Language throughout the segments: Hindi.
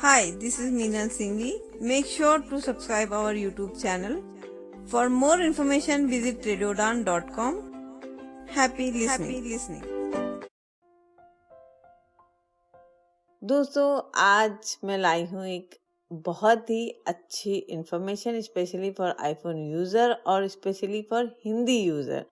Hi, this is Meena Singhi. Make sure to subscribe our YouTube channel. For more information, visit radiodan.com. Happy listening. दोस्तों, आज मैं लाई हूँ एक बहुत ही अच्छी information specially for iPhone user और स्पेशली फॉर हिंदी यूज़र।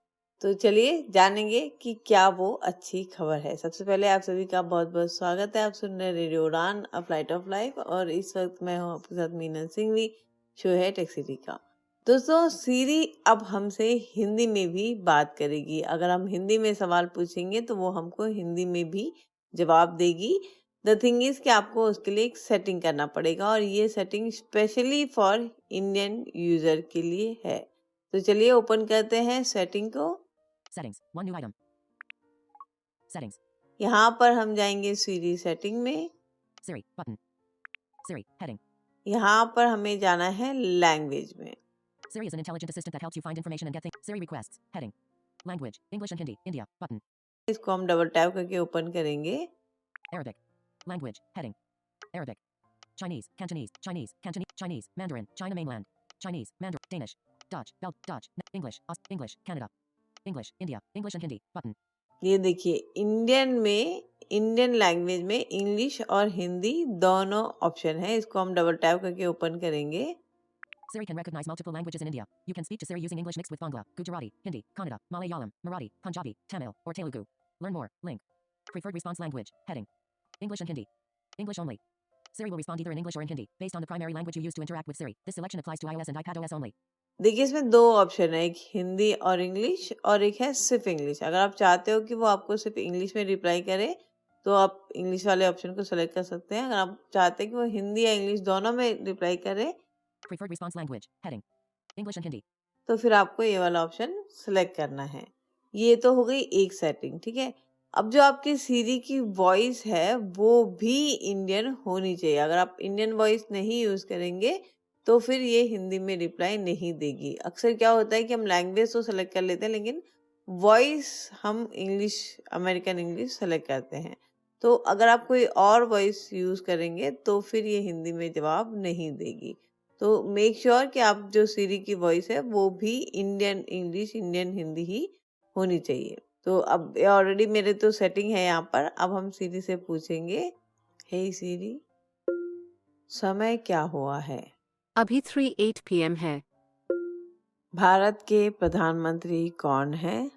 तो चलिए जानेंगे कि क्या वो अच्छी खबर है। सबसे पहले आप सभी का बहुत बहुत स्वागत है। आप सुन रहे रेडियो उड़ान अ फ्लाइट ऑफ लाइफ और इस वक्त मैं हूँ आपके साथ मीना सिंघवी। शो है टेक सिटी का। दोस्तों, सीरी अब हमसे हिंदी में भी बात करेगी। अगर हम हिंदी में सवाल पूछेंगे तो वो हमको हिंदी में भी जवाब देगी। द थिंग इज कि आपको उसके लिए एक सेटिंग करना पड़ेगा और ये setting specially for Indian user के लिए है। तो चलिए ओपन करते हैं सेटिंग को। Settings. One new item. Settings. यहाँ पर हम जाएंगे सीरी सेटिंग में। Siri. Button. Siri. Heading. यहाँ पर हमें जाना है लैंग्वेज में। Siri is an intelligent assistant that helps you find information and get things. Siri requests. Heading. Language. English and Hindi. India. Button. इसको हम डबल टैप करके ओपन करेंगे। Arabic. Language. Heading. Arabic. Chinese. Cantonese. Chinese. Cantonese. Chinese. Mandarin. China mainland. Chinese. Mandarin. Danish. Dutch. Dutch. English. English. Canada. English. India. English and Hindi. Button. ये देखिए, इंडियन लैंग्वेज में इंग्लिश और हिंदी दोनों ऑप्शन है। इसको हम डबल टैप करके ओपन करेंगे। Siri can recognize multiple languages in India. You can speak to Siri using English mixed with Bangla, Gujarati, Hindi, Kannada, Malayalam, Marathi, Punjabi, Tamil, or Telugu. Learn more. Link. Preferred response language. Heading. English and Hindi. English only. Siri will respond either in English or in Hindi, based on the primary language you use to interact with Siri. This selection applies to iOS and iPadOS only. देखिए, इसमें दो ऑप्शन है, एक हिंदी और इंग्लिश और एक है सिर्फ इंग्लिश। अगर आप चाहते हो कि वो आपको सिर्फ इंग्लिश में रिप्लाई करे तो आप इंग्लिश वाले ऑप्शन को सेलेक्ट कर सकते हैं। अगर आप चाहते हैं कि वो हिंदी या इंग्लिश दोनों में रिप्लाई करे Preferred response language. Heading. English and Hindi. तो फिर आपको ये वाला ऑप्शन सेलेक्ट करना है। ये तो हो गई एक सेटिंग, ठीक है। अब जो आपकी सीरी की वॉइस है वो भी इंडियन होनी चाहिए। अगर आप इंडियन वॉइस नहीं यूज करेंगे तो फिर ये हिंदी में रिप्लाई नहीं देगी। अक्सर क्या होता है कि हम लैंग्वेज तो सेलेक्ट कर लेते हैं लेकिन वॉइस हम इंग्लिश, अमेरिकन इंग्लिश सेलेक्ट करते हैं। तो अगर आप कोई और वॉइस यूज करेंगे तो फिर ये हिंदी में जवाब नहीं देगी। तो मेक श्योर कि आप जो सीरी की वॉइस है वो भी इंडियन इंग्लिश, इंडियन हिंदी ही होनी चाहिए। तो अब ऑलरेडी मेरे तो सेटिंग है यहाँ पर। अब हम सीरी से पूछेंगे, हे सीरी, समय क्या हुआ है? अभी 3:08 PM है। भारत के प्रधानमंत्री कौन है?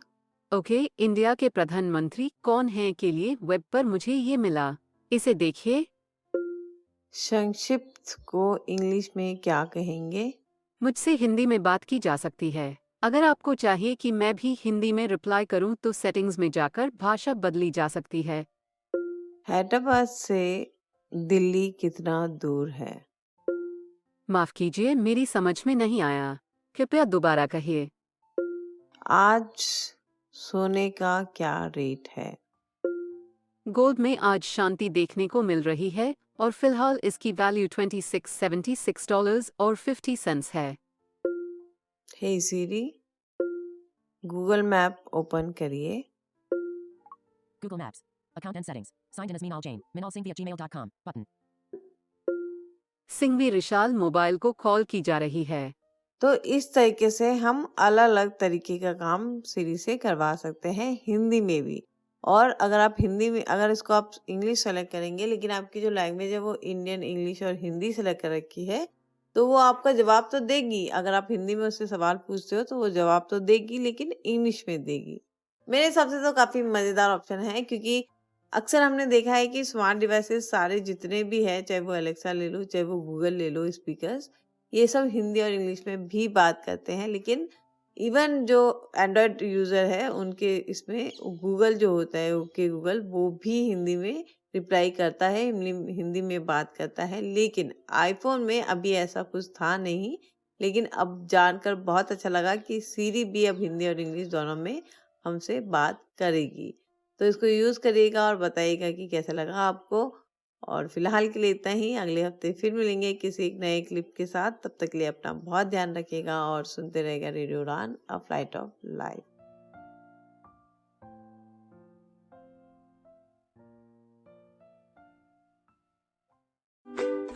ओके, इंडिया के प्रधानमंत्री कौन हैं के लिए वेब पर मुझे ये मिला। इसे देखिए। संक्षिप्त को इंग्लिश में क्या कहेंगे? मुझसे हिंदी में बात की जा सकती है। अगर आपको चाहिए कि मैं भी हिंदी में रिप्लाई करूं तो सेटिंग्स में जाकर भाषा बदली जा सकती है। हैदराबाद से दिल्ली कितना दूर है? माफ कीजिए, मेरी समझ में नहीं आया। कृपया दोबारा कहिए। आज सोने का क्या रेट है? गोल्ड में आज शांति देखने को मिल रही है और फिलहाल इसकी वैल्यू $26.76 और 50 सेंट्स है। हे सीरी, गूगल मैप ओपन करिए। Google Maps. Account and settings. Signed in as Meenal Jain. Meenalsinghi@gmail.com. Button. Singhvi रिशाल मोबाइल को कॉल की जा रही है। तो इस तरीके से हम अलग अलग तरीके का काम सीरी से करवा सकते हैं, हिंदी में भी। और अगर आप हिंदी में, अगर इसको आप इंग्लिश सेलेक्ट करेंगे लेकिन आपकी जो लैंग्वेज है वो इंडियन इंग्लिश और हिंदी सेलेक्ट कर रखी है तो वो आपका जवाब तो देगी। अगर आप हिंदी में उससे सवाल पूछते हो तो वो जवाब तो देगी लेकिन इंग्लिश में देगी। मेरे हिसाब से तो काफी मजेदार ऑप्शन है, क्योंकि अक्सर हमने देखा है कि स्मार्ट डिवाइसेस सारे जितने भी है, चाहे वो अलेक्सा ले लो, चाहे वो गूगल ले लो, स्पीकर्स, ये सब हिंदी और इंग्लिश में भी बात करते हैं। लेकिन इवन जो एंड्रॉयड यूजर है उनके इसमें गूगल जो होता है, ओके गूगल, वो भी हिंदी में रिप्लाई करता है, हिंदी में बात करता है। लेकिन आईफोन में अभी ऐसा कुछ था नहीं। लेकिन अब जानकर बहुत अच्छा लगा कि सीरी भी अब हिंदी और इंग्लिश दोनों में हमसे बात करेगी। तो इसको यूज करिएगा और बताइएगा कि कैसा लगा आपको। और फिलहाल के लिए इतना ही। अगले हफ्ते फिर मिलेंगे किसी एक नए क्लिप के साथ। तब तक के लिए अपना बहुत ध्यान रखिएगा और सुनते रहेगा रेडियो उड़ान a flight of life.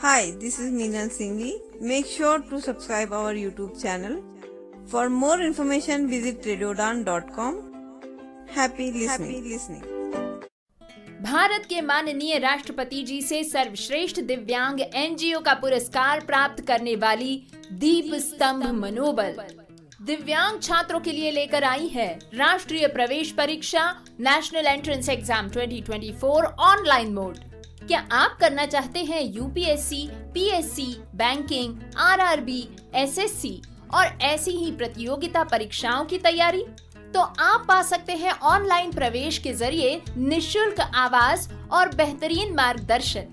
Hi, this is Meenal Singhi. Make sure to subscribe our YouTube channel. For more information, visit radiodan.com. Happy listening. Bharat के माननीय राष्ट्रपति जी से सर्वश्रेष्ठ दिव्यांग एनजीओ का पुरस्कार प्राप्त करने वाली दीप स्तंभ मनोबल दिव्यांग छात्रों के लिए लेकर आई है राष्ट्रीय प्रवेश परीक्षा national entrance exam 2024 online mode. क्या आप करना चाहते हैं UPSC, PSC, banking, RRB, SSC और ऐसी ही प्रतियोगिता परीक्षाओं की तैयारी? तो आप पा सकते हैं ऑनलाइन प्रवेश के जरिए निशुल्क आवास और बेहतरीन मार्गदर्शन।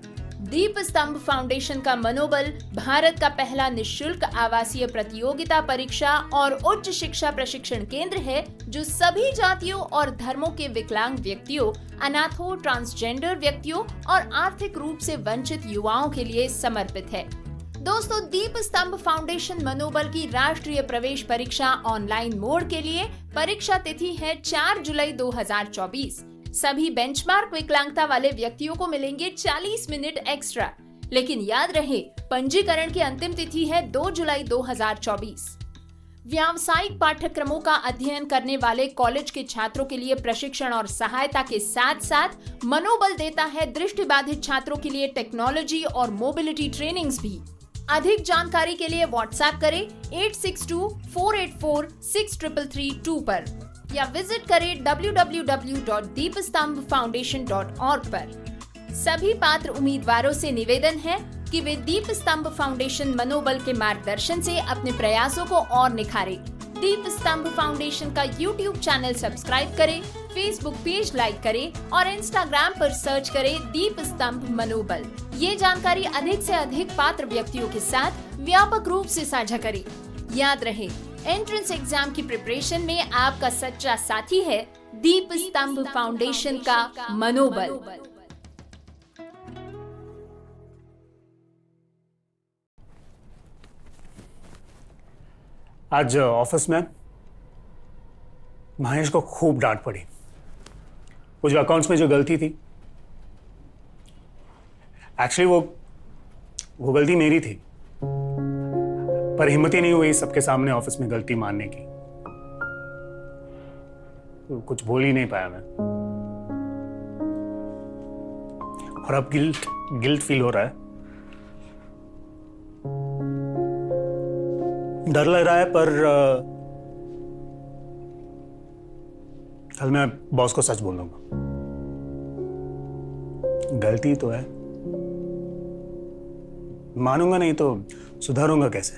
दीप स्तंभ फाउंडेशन का मनोबल भारत का पहला निशुल्क आवासीय प्रतियोगिता परीक्षा और उच्च शिक्षा प्रशिक्षण केंद्र है जो सभी जातियों और धर्मों के विकलांग व्यक्तियों, अनाथों, ट्रांसजेंडर व्यक्तियों और आर्थिक रूप से वंचित युवाओं के लिए समर्पित है। दोस्तों, दीप स्तंभ फाउंडेशन मनोबल की राष्ट्रीय प्रवेश परीक्षा ऑनलाइन मोड के लिए परीक्षा तिथि है 4 जुलाई 2024। सभी बेंचमार्क विकलांगता वाले व्यक्तियों को मिलेंगे 40 मिनट एक्स्ट्रा, लेकिन याद रहे पंजीकरण की अंतिम तिथि है 2 जुलाई 2024। व्यावसायिक पाठ्यक्रमों का अध्ययन करने वाले कॉलेज के छात्रों के लिए प्रशिक्षण और सहायता के साथ साथ मनोबल देता है दृष्टिबाधित छात्रों के लिए टेक्नोलॉजी और मोबिलिटी ट्रेनिंग्स भी। अधिक जानकारी के लिए व्हाट्सएप करें 8624846332 पर या विजिट करें www.deepstambfoundation.org पर। सभी पात्र उम्मीदवारों से निवेदन है कि वे दीप स्तंभ फाउंडेशन मनोबल के मार्गदर्शन से अपने प्रयासों को और निखारें। दीप स्तंभ फाउंडेशन का यूट्यूब चैनल सब्सक्राइब करें, फेसबुक पेज लाइक करें और इंस्टाग्राम पर सर्च करें दीप स्तंभ मनोबल। ये जानकारी अधिक से अधिक पात्र व्यक्तियों के साथ व्यापक रूप से साझा करें। याद रहे, एंट्रेंस एग्जाम की प्रिपरेशन में आपका सच्चा साथी है दीप स्तंभ फाउंडेशन का मनोबल। आज ऑफिस में महेश को खूब डांट पड़ी। वो जो अकाउंट्स में जो गलती थी, एक्चुअली वो गलती मेरी थी, पर हिम्मत ही नहीं हुई सबके सामने ऑफिस में गलती मानने की। तो कुछ बोल ही नहीं पाया मैं, और अब गिल्ट फील हो रहा है। डर लग रहा है, पर कल मैं बॉस को सच बोल दूंगा। गलती तो है, मानूंगा नहीं तो सुधारूंगा कैसे,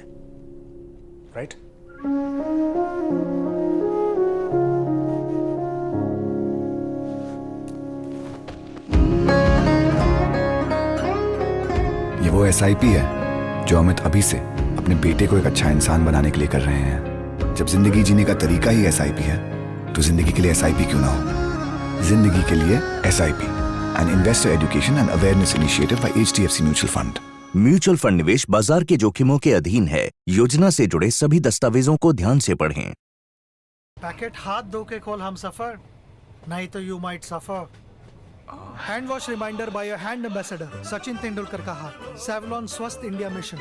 राइट? ये वो SIP है जो अमित अभी से अपने बेटे को एक अच्छा इंसान बनाने के लिए कर रहे हैं। जब जिंदगी जीने का तरीका ही SIP है, तो जिंदगी के लिए SIP क्यों ना हो? जिंदगी के लिए SIP, an investor education and awareness initiative by HDFC mutual fund. Mutual fund निवेश बाजार के जोखिमों के अधीन है। योजना से जुड़े सभी दस्तावेजों को ध्यान से पढ़ें। पैकेट हाथ धो के खोल हम सफर, नहीं तो you might suffer. Hand wash reminder by your hand ambassador Sachin Tendulkar का हाथ। सेवलॉन स्वस्थ इंडिया मिशन।